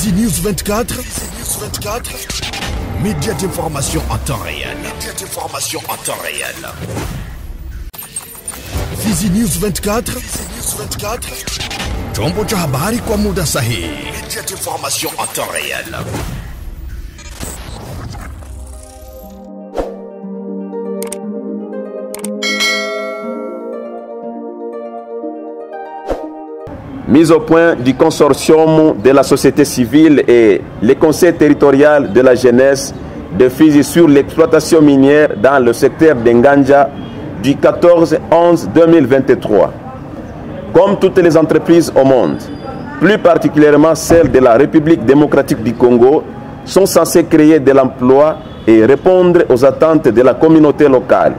Fizi News 24. Média d'information en temps réel. Fizi News 24. Chombo cha habari kwa muda sahihi. Média d'information en temps réel. Mise au point du consortium de la société civile et le conseil territorial de la jeunesse de Fizi sur l'exploitation minière dans le secteur d'Enganja du 14-11-2023. Comme toutes les entreprises au monde, plus particulièrement celles de la République démocratique du Congo, sont censées créer de l'emploi et répondre aux attentes de la communauté locale.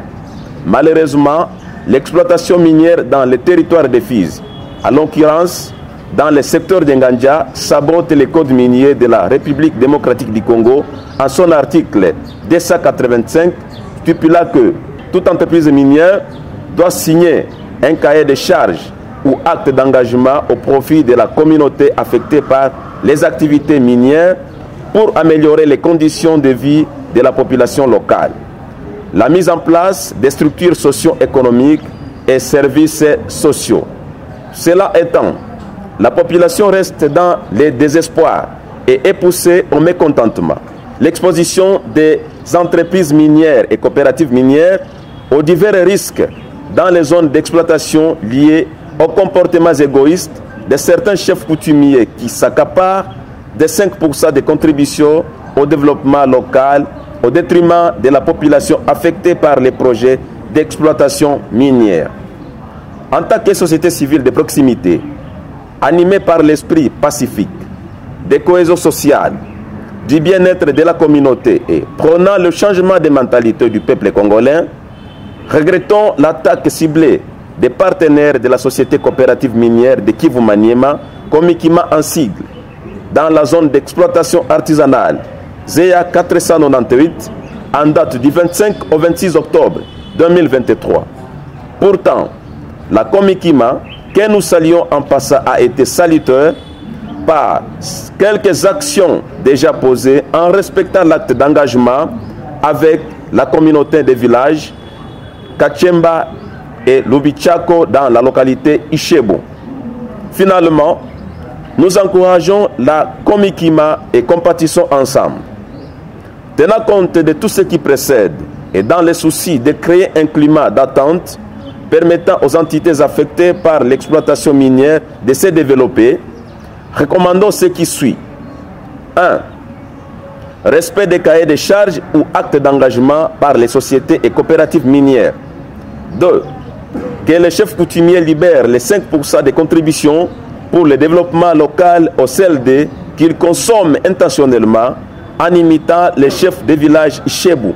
Malheureusement, l'exploitation minière dans le territoire de Fizi, en l'occurrence, dans le secteur d'Enganja, sabote les codes miniers de la République démocratique du Congo en son article 285, stipulant que toute entreprise minière doit signer un cahier de charges ou acte d'engagement au profit de la communauté affectée par les activités minières pour améliorer les conditions de vie de la population locale. La mise en place des structures socio-économiques et services sociaux. Cela étant, la population reste dans le désespoir et est poussée au mécontentement. L'exposition des entreprises minières et coopératives minières aux divers risques dans les zones d'exploitation liées aux comportements égoïstes de certains chefs coutumiers qui s'accaparent de 5% des contributions au développement local au détriment de la population affectée par les projets d'exploitation minière. En tant que société civile de proximité, animée par l'esprit pacifique, de cohésion sociale, du bien-être de la communauté et prônant le changement de mentalité du peuple congolais, regrettons l'attaque ciblée des partenaires de la société coopérative minière de Kivu Maniema, Komikima en sigle, dans la zone d'exploitation artisanale ZEA 498, en date du 25 au 26 octobre 2023. Pourtant, la Komikima, que nous saluons en passant, a été salutaire par quelques actions déjà posées en respectant l'acte d'engagement avec la communauté des villages Kachemba et Lubichako dans la localité Ishebo. Finalement, nous encourageons la Komikima et compatissons ensemble. Tenant compte de tout ce qui précède et dans le souci de créer un climat d'attente permettant aux entités affectées par l'exploitation minière de se développer, recommandons ce qui suit. 1. Respect des cahiers de charges ou actes d'engagement par les sociétés et coopératives minières. 2. Que les chefs coutumiers libèrent les 5% des contributions pour le développement local au CLD qu'ils consomment intentionnellement en imitant les chefs des villages Ishebo,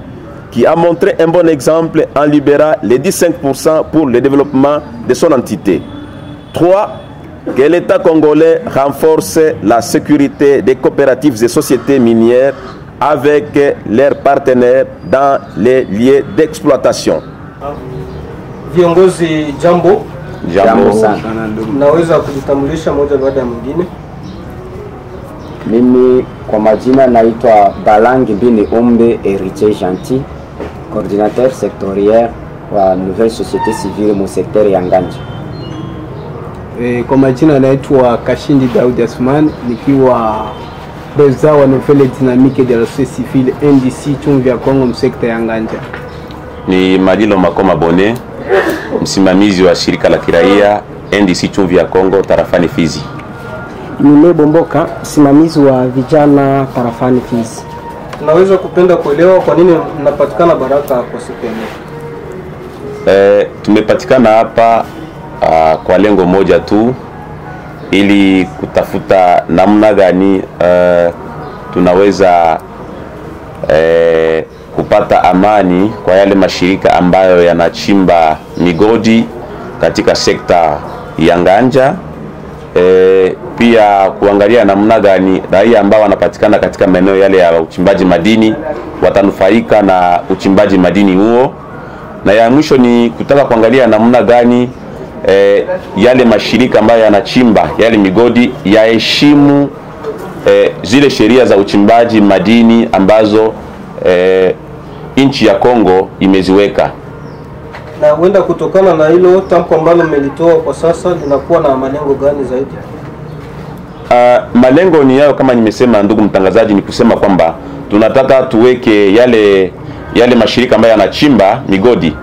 qui a montré un bon exemple en libérant les 15% pour le développement de son entité. 3. Que l'État congolais renforce la sécurité des coopératives et sociétés minières avec leurs partenaires dans les lieux d'exploitation. Viongozi jambo. Jambo sana. Naweza kujitambulisha moja baada ya mwingine? Mimi kwa majina naitwa Balangi Bini Ombe Héritier Gentil, coordinateur sectoriel wa nouvelle société civile mu secteur ya Nganja. Kwa majina naitwa Kashindi Daudi Asman, nikiwa président wa nouvelle dynamique de la société civile NDC Chumvi ya Kongo mu secteur ya Nganja. Ni Malilo Makoma Bone, msimamizi wa shirika la kiraia NDC Chumvi ya Kongo tarafani Fizi. Mime Bomboka, msimamizi wa vijana tarafani Fizi. Naweza kupenda kuelewa kwa nini mnapatikana Baraka kwa siku ya leo? Tumepatikana hapa kwa lengo moja tu, ili kutafuta namna gani tunaweza kupata amani kwa yale mashirika ambayo yanachimba migodi katika sekta ya Nganja. Pia kuangalia namna gani raia ambao wanapatikana katika maeneo yale ya uchimbaji madini watanufaika na uchimbaji madini huo. Na ya mwisho ni kutaka kuangalia namna gani yale mashirika ambayo yanachimba yale migodi yaheshimu zile sheria za uchimbaji madini ambazo nchi ya Kongo imeziweka. Na huenda kutokana na hilo tamko ambalo mmelitoa kwa sasa linakuwa na malengo gani zaidi? Malengo ni yao kama nimesema, ndugu mtangazaji, ni kusema kwamba tunataka tuweke yale mashirika ambayo yanachimba migodi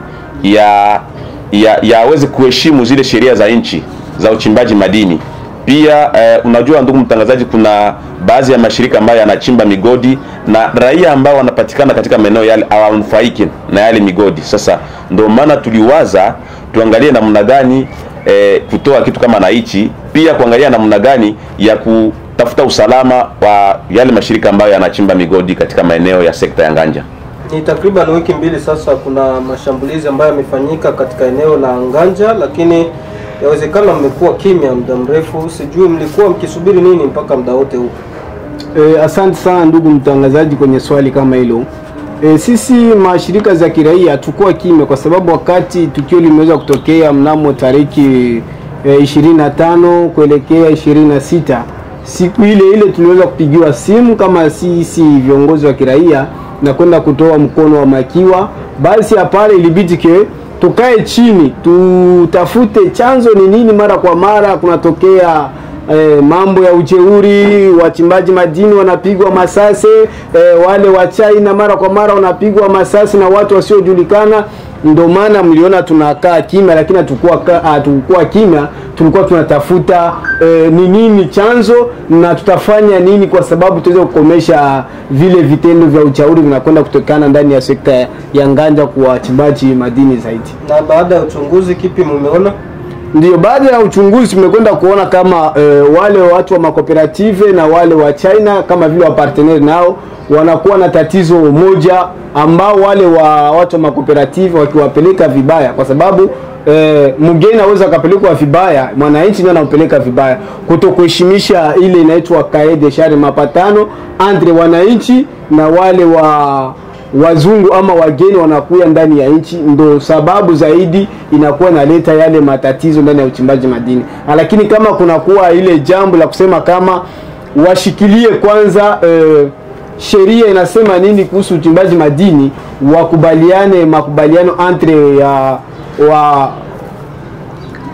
yaweze kuheshimu zile sheria za nchi za uchimbaji madini. Pia unajua ndugu mtangazaji, kuna baadhi ya mashirika ambayo yanachimba migodi na raia ambao wanapatikana katika maeneo yale hawanufaiki na yale migodi. Sasa ndio maana tuliwaza tuangalie namna gani kutoa kitu kama na hichi, pia kuangalia namna gani ya kutafuta usalama wa yale mashirika ambayo yanachimba migodi katika maeneo ya sekta ya Nganja. Ni takriban wiki mbili sasa kuna mashambulizi ambayo yamefanyika katika eneo la Nganja, lakini yawezekana mmekuwa kimya muda mrefu. Sijui mlikuwa mkisubiri nini mpaka muda wote huu? Asante sana ndugu mtangazaji kwenye swali kama hilo. Sisi mashirika za kiraia tukua kimya kwa sababu wakati tukio limeweza kutokea mnamo tariki 25 kuelekea 26, siku ile tuliweza kupigiwa simu kama sisi viongozi wa kiraia na kwenda kutoa mkono wa makiwa. Basi pale ilibidi tukae chini tutafute chanzo ni nini. Mara kwa mara kunatokea mambo ya ujeuri, wachimbaji madini wanapigwa masasi, wale wa China mara kwa mara wanapigwa masasi na watu wasiojulikana. Ndio maana mliona tunakaa kimya, lakini hatukuwa kimya, tulikuwa tunatafuta ni nini chanzo na tutafanya nini kwa sababu tuweze kukomesha vile vitendo vya uchauri vinakwenda kutokana ndani ya sekta ya Nganja kwa wachimbaji madini zaidi. Na baada ya uchunguzi kipi mmeona? Ndio, baada ya uchunguzi tumekwenda kuona kama wale watu wa makooperative na wale wa China kama vile wa partner nao wanakuwa na tatizo moja, ambao wale wa watu wa makooperative wakiwapeleka vibaya, kwa sababu mgeni anaweza akapelekwa vibaya, mwananchi ndiye anampeleka vibaya, kutokuheshimisha ile inaitwa cahier de charge, mapatano entre wananchi na wale wazungu ama wageni wanakuya ndani ya nchi. Ndo sababu zaidi inakuwa naleta yale matatizo ndani ya uchimbaji madini. Lakini kama kunakuwa ile jambo la kusema kama washikilie kwanza sheria inasema nini kuhusu uchimbaji madini, wakubaliane makubaliano entre ya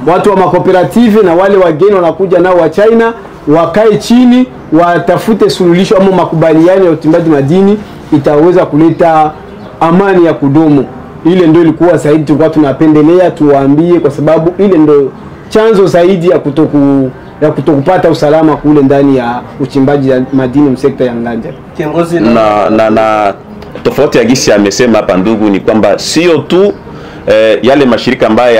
watu wa makooperative na wale wageni wanakuja nao wa China, wakae chini watafute suluhisho ama makubaliano ya uchimbaji madini, itaweza kuleta amani ya kudumu. Ile ndio ilikuwa zaidi tulikuwa tunapendelea tuwaambie, kwa sababu ile ndio chanzo zaidi ya kutokupata usalama kule ndani ya uchimbaji madini msekta ya Nganja. Kiongozi na tofauti ya gisi amesema hapa ndugu ni kwamba sio tu yale mashirika ambayo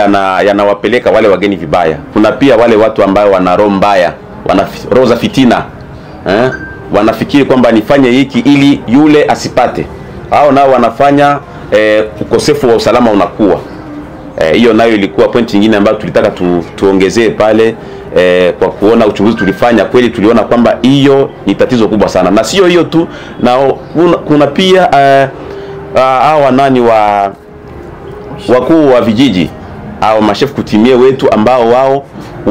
yanawapeleka wale wageni vibaya, kuna pia wale watu ambao wana roho mbaya, wana roho za fitina, wanafikiri kwamba nifanye hiki ili yule asipate. Hao nao wanafanya ukosefu wa usalama unakuwa. Hiyo nayo ilikuwa point nyingine ambayo tulitaka tuongezee pale. Kwa kuona uchunguzi tulifanya, kweli tuliona kwamba hiyo ni tatizo kubwa sana. Na sio hiyo tu, na kuna pia hao nani wakuu wa vijiji au mashefu kutimie wetu ambao wao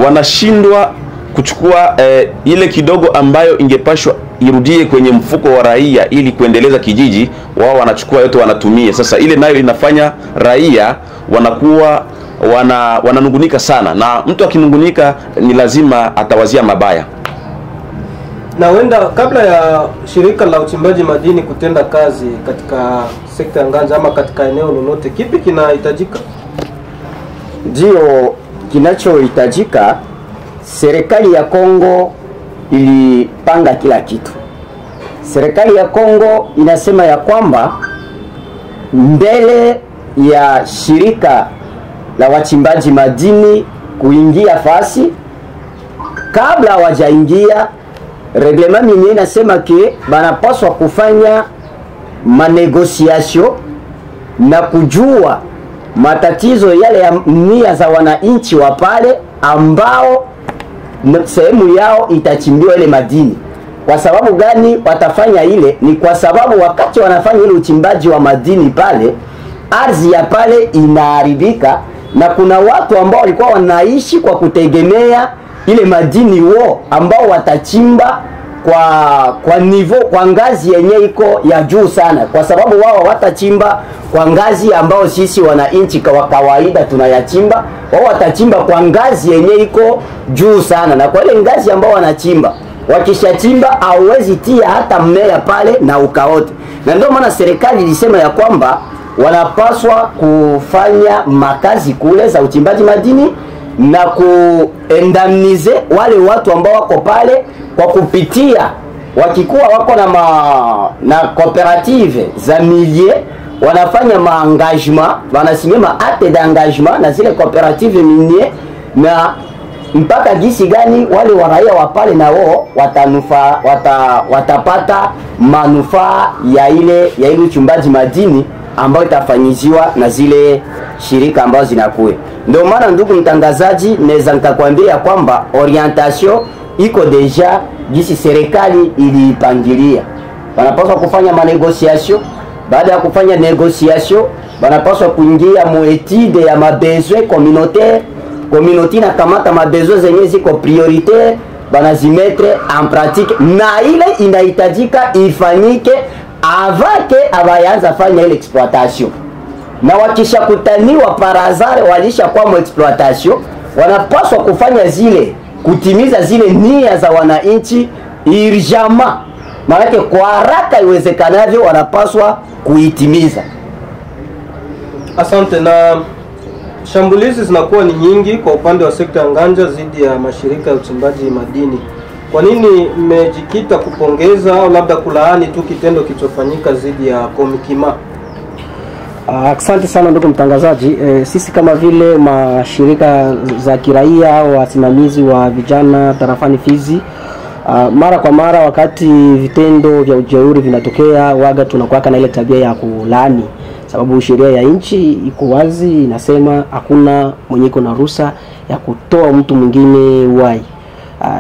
wanashindwa kuchukua ile kidogo ambayo ingepashwa irudie kwenye mfuko wa raia ili kuendeleza kijiji, wao wanachukua yote wanatumia. Sasa ile nayo inafanya raia wanakuwa wananungunika sana, na mtu akinungunika ni lazima atawazia mabaya. Na wenda kabla ya shirika la uchimbaji madini kutenda kazi katika sekta ya Nganja ama katika eneo lolote, kipi kinahitajika? Ndio kinachohitajika, serikali ya Kongo ilipanga kila kitu. Serikali ya Kongo inasema ya kwamba mbele ya shirika la wachimbaji madini kuingia fasi, kabla hawajaingia, reglement mwenyewe inasema ke banapaswa kufanya manegociation na kujua matatizo yale ya nia za wananchi wa pale ambao sehemu yao itachimbiwa ile madini. Kwa sababu gani watafanya ile? Ni kwa sababu wakati wanafanya ile uchimbaji wa madini pale, ardhi ya pale inaharibika, na kuna watu ambao walikuwa wanaishi kwa kutegemea ile madini ambao watachimba kwa niveau, kwa ngazi yenye iko ya juu sana, kwa sababu wao watachimba kwa ngazi ambao sisi wananchi kwa kawaida tunayachimba. Wao watachimba kwa ngazi yenye iko juu sana, na kwa ile ngazi ambao wanachimba, wakishachimba hauwezi tia hata mmea pale na ukaote. Na ndio maana serikali ilisema ya kwamba wanapaswa kufanya makazi kule za uchimbaji madini na kuendamnize wale watu ambao wako pale kwa kupitia, wakikuwa wako na cooperative za milie, wanafanya maengagement, wanasimama acte d'engagement na zile cooperative minier, na mpaka gisi gani wale waraia wa pale na wao watapata manufaa ya ile uchimbaji madini ambayo itafanyiziwa na zile shirika ambazo zinakuwa. Ndio maana ndugu mtangazaji, naweza nikakwambia kwamba orientation iko deja gisi serikali ilipangilia. Wanapaswa kufanya manegociation. Baada ya kufanya negociation, wanapaswa kuingia mu étude ya mabesoin communautaire. Communauté na kamata mabesoin zenye ziko prioritaire, banazimetre en pratique, na ile inahitajika ifanyike avant que abayanza fanya ile exploitation. Na wakisha kutaniwa parazare walisha kwa mu exploitation, wanapaswa kufanya zile, kutimiza zile nia za wananchi irjama, maana kwa haraka iwezekanavyo wanapaswa kuitimiza. Asante. Na shambulizi zinakuwa ni nyingi kwa upande wa sekta ya Nganja dhidi ya mashirika ya uchimbaji madini. Kwa nini mmejikita kupongeza au labda kulaani tu kitendo kilichofanyika dhidi ya Komikima? Asante sana ndugu mtangazaji. Sisi kama vile mashirika za kiraia au wasimamizi wa vijana tarafani Fizi, mara kwa mara wakati vitendo vya ujeuri vinatokea, waga tunakuwa na ile tabia ya kulaani, sababu sheria ya nchi iko wazi, inasema hakuna mwenye iko na ruhusa ya kutoa mtu mwingine uhai.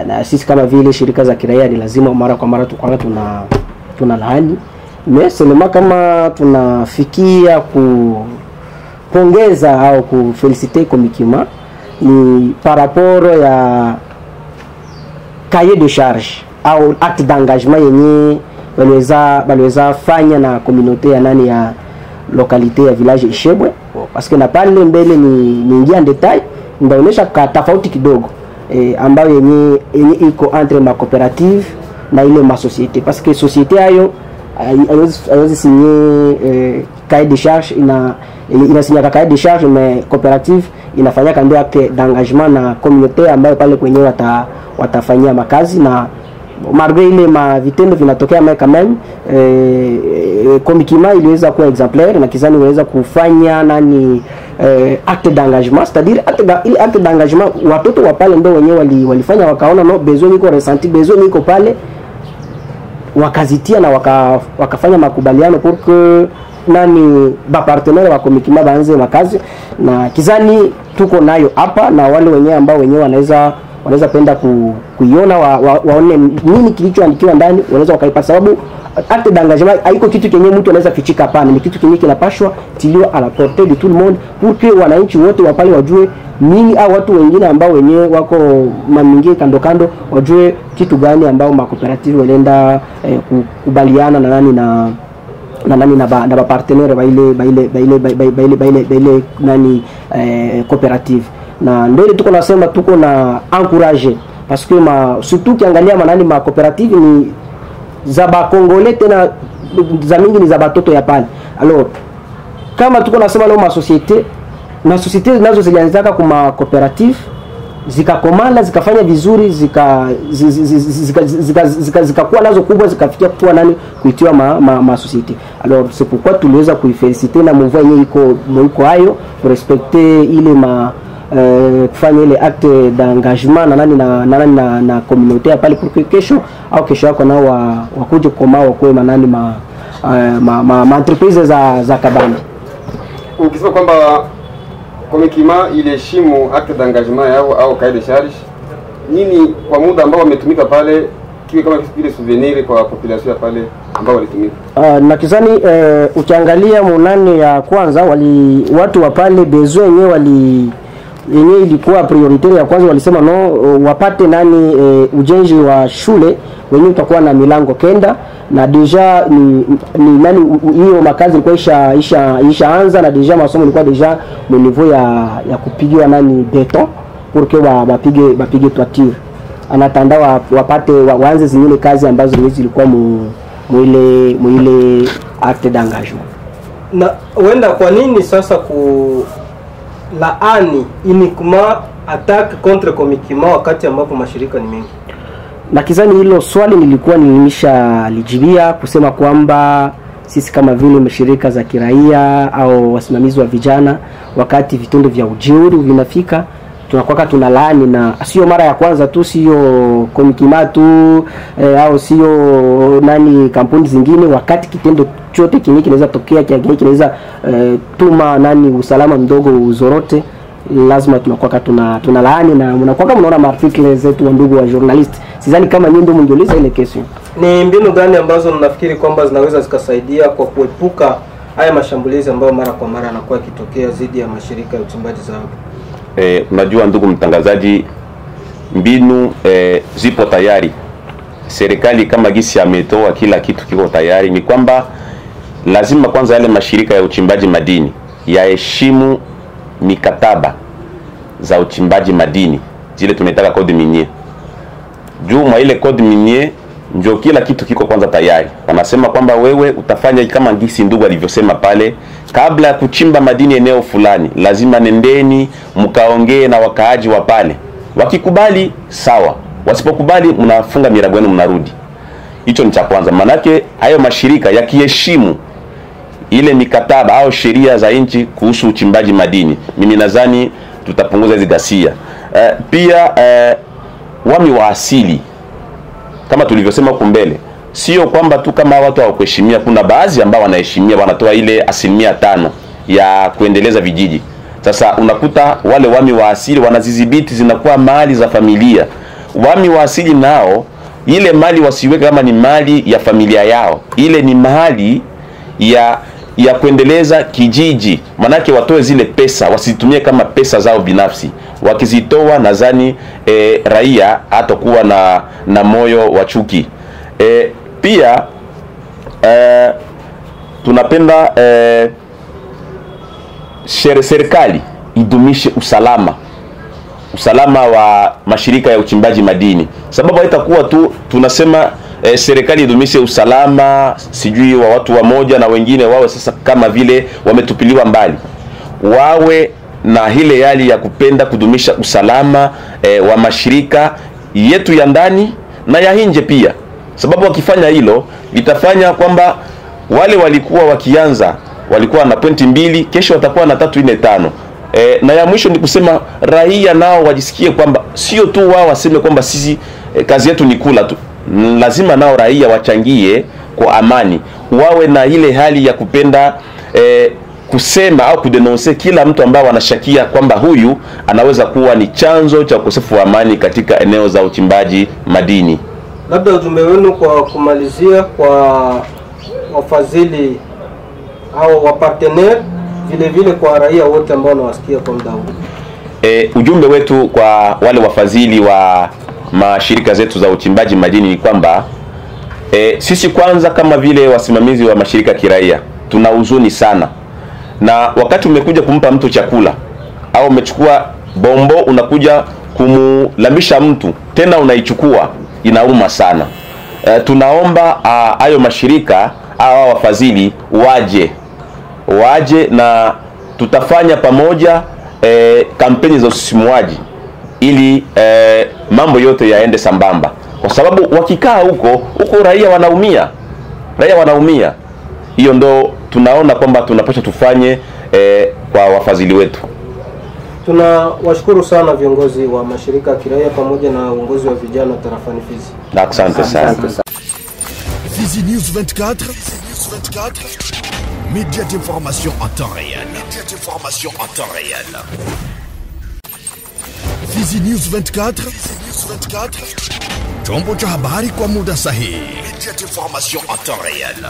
Na sisi kama vile shirika za kiraia ni lazima mara kwa mara tukwana tuna laani. Mesema kama tunafikia kupongeza au kufelicite Komikima ni paraporo ya cahier de charge au acte d'engagement yenye baliweza fanya na communauté ya nani ya localité ya village Ishebwe, parce que na pale mbele ni ingia en detail, ndaonesha tofauti kidogo ambayo yenye iko entre ma coopérative na ile ma société, parce que société ayo haiwezi signer cahier de charge, inasigna cahier de charge, mais coopérative inafanya ndio acte d'engagement na communauté ambayo pale kwenye watafanyia makazi. Na malgré ile vitendo vinatokea mais quand même Komikima iliweza kuwa exemplaire na kizani waweza kufanya nani acte d'engagement, c'est-à-dire acte d'engagement watoto wa pale ndio wenyewe walifanya, wakaona no besoin iko ressenti, besoin iko pale, wakazitia na wakafanya makubaliano pour que nani ba partenaire wa Komikima baanze makazi. Na kizani tuko nayo hapa, na wale wenyewe ambao wenyewe wanaweza penda kuiona waone nini kilichoandikiwa ndani, wanaweza wakaipata, sababu acte d'engagement haiko kitu kenye mtu anaweza fichika hapana, ni kitu kenye kinapashwa tilio à la portée de tout le monde pour que wananchi wote wa pale wajue nini, au watu wengine ambao wenyewe wako mamingi kando kando wajue kitu gani ambao makooperative walienda kubaliana na nani na ba partenaire ba ile nani cooperative. Na ndio tuko nasema tuko na encourager, parce que surtout kiangalia manani ma cooperative ni za ba Congolais, tena za mingi ni za batoto ya pale. Alors kama tuko nasema leo ma société na société nazo zilianzaka kuma cooperative zikakomala zikafanya vizuri zikakuwa nazo kubwa zikafikia kuwa nani kuitiwa ma société. Alors c'est pourquoi tuliweza kuifeliciter na mouvement yenyewe iko hayo pour respecter ile kufanya ile acte d'engagement na communauté ya pale, pour que kesho yako nao wakuje koma wakwe manani ma entreprise za kabambi. Ukisema kwamba Komikima iliheshimu acte d'engagement yao au cahier de charge, nini kwa muda ambao wametumika pale kiwe kama vile souvenir kwa population ya pale ambao walitumika? Na kizani ukiangalia munani ya kwanza watu wa pale besoin yenyewe yenyewe ilikuwa prioritaire ya kwanza, walisema no wapate nani ujenzi wa shule wenyewe utakuwa na milango kenda, na deja ni nani hiyo makazi ilikuwa ishaanza, na deja masomo ilikuwa deja mu niveau ya kupigiwa nani beton pour que bapige toiture. Anatanda wapate waanze zingine kazi ambazo zilikuwa muile acte d'engagement. Na wenda kwa nini sasa laani uniquement attaque contre Komikima wakati ambapo mashirika ni mengi? Na kizani hilo swali nilikuwa nimeshalijibia kusema kwamba sisi kama vile mashirika za kiraia au wasimamizi wa vijana, wakati vitendo vya ujeuri vinafika, tunakuwa tunalaani, na sio mara ya kwanza tu, sio Komikima tu au sio nani kampuni zingine. Wakati kitendo chote kingi kinaweza tokea, kinaweza tuma nani usalama mdogo uzorote, lazima tunakuwa tunalaani, na mnakuwa mnaona maartikle zetu wa ndugu wa journalist. Sidhani kama nyinyi ndio mngeuliza ile kesi. Ni mbinu gani ambazo mnafikiri kwamba zinaweza zikasaidia kwa kuepuka haya mashambulizi ambayo mara kwa mara yanakuwa yakitokea dhidi ya mashirika ya uchimbaji dhahabu? Unajua ndugu mtangazaji, mbinu zipo tayari. Serikali kama gisi ametoa kila kitu kiko tayari. Ni kwamba lazima kwanza yale mashirika ya uchimbaji madini yaheshimu mikataba za uchimbaji madini, zile tunaitaka code minier. Juu mwa ile code minier ndio kila kitu kiko kwanza tayari. Wanasema kwamba wewe utafanya kama gisi ndugu alivyosema pale, kabla ya kuchimba madini eneo fulani lazima nendeni mkaongee na wakaaji wa pale. Wakikubali sawa, wasipokubali mnafunga mirago yenu mnarudi. Hicho ni cha kwanza. Manake hayo mashirika yakiheshimu ile mikataba au sheria za nchi kuhusu uchimbaji madini, mimi nadhani tutapunguza hizo ghasia. Pia wami wa asili kama tulivyosema huko mbele, sio kwamba tu kama watu hawakuheshimia, kuna baadhi ambao wanaheshimia, wanatoa ile 5% ya kuendeleza vijiji. Sasa unakuta wale wami wa asili wanazidhibiti, zinakuwa mali za familia. Wami wa asili nao ile mali wasiweke kama ni mali ya familia yao, ile ni mali ya kuendeleza kijiji. Manake watoe zile pesa, wasitumie kama pesa zao binafsi. Wakizitoa nadhani raia hatakuwa na moyo wa chuki. Pia tunapenda serikali idumishe usalama wa mashirika ya uchimbaji madini. Sababu haitakuwa tu tunasema serikali idumishe usalama sijui wa watu wa moja na wengine wawe sasa kama vile wametupiliwa mbali. Wawe na ile hali ya kupenda kudumisha usalama wa mashirika yetu ya ndani na ya nje pia. Sababu wakifanya hilo litafanya kwamba wale walikuwa wakianza walikuwa na pointi 2, kesho watakuwa na 3, 4, 5. Na ya mwisho ni kusema raia nao wajisikie kwamba sio tu wao waseme kwamba sisi kazi yetu ni kula tu. Lazima nao raia wachangie kwa amani, wawe na ile hali ya kupenda kusema au kudenonse kila mtu ambaye wanashakia kwamba huyu anaweza kuwa ni chanzo cha ukosefu wa amani katika eneo za uchimbaji madini. Labda ujumbe wenu kwa kumalizia kwa wafadhili au wapartenaire, vile vile kwa raia wote ambao wanawasikia kwa muda huu. Ujumbe wetu kwa wale wafadhili wa mashirika zetu za uchimbaji madini ni kwamba sisi kwanza kama vile wasimamizi wa mashirika kiraia tuna huzuni sana, na wakati umekuja kumpa mtu chakula au umechukua bombo unakuja kumulambisha mtu tena unaichukua, inauma sana. Tunaomba hayo mashirika au wafadhili waje na tutafanya pamoja kampeni za usisimuaji ili mambo yote yaende sambamba, kwa sababu wakikaa huko raia wanaumia. Hiyo ndo tunaona kwamba tunapaswa tufanye kwa wafadhili wetu. Tunawashukuru sana viongozi wa mashirika ya kiraia pamoja na uongozi wa vijana tarafani Fizi. Asante sana. Fizi News 24, média d'information en temps réel. Fizi News 24, chombo cha habari kwa muda sahihi, média d'information en temps réel.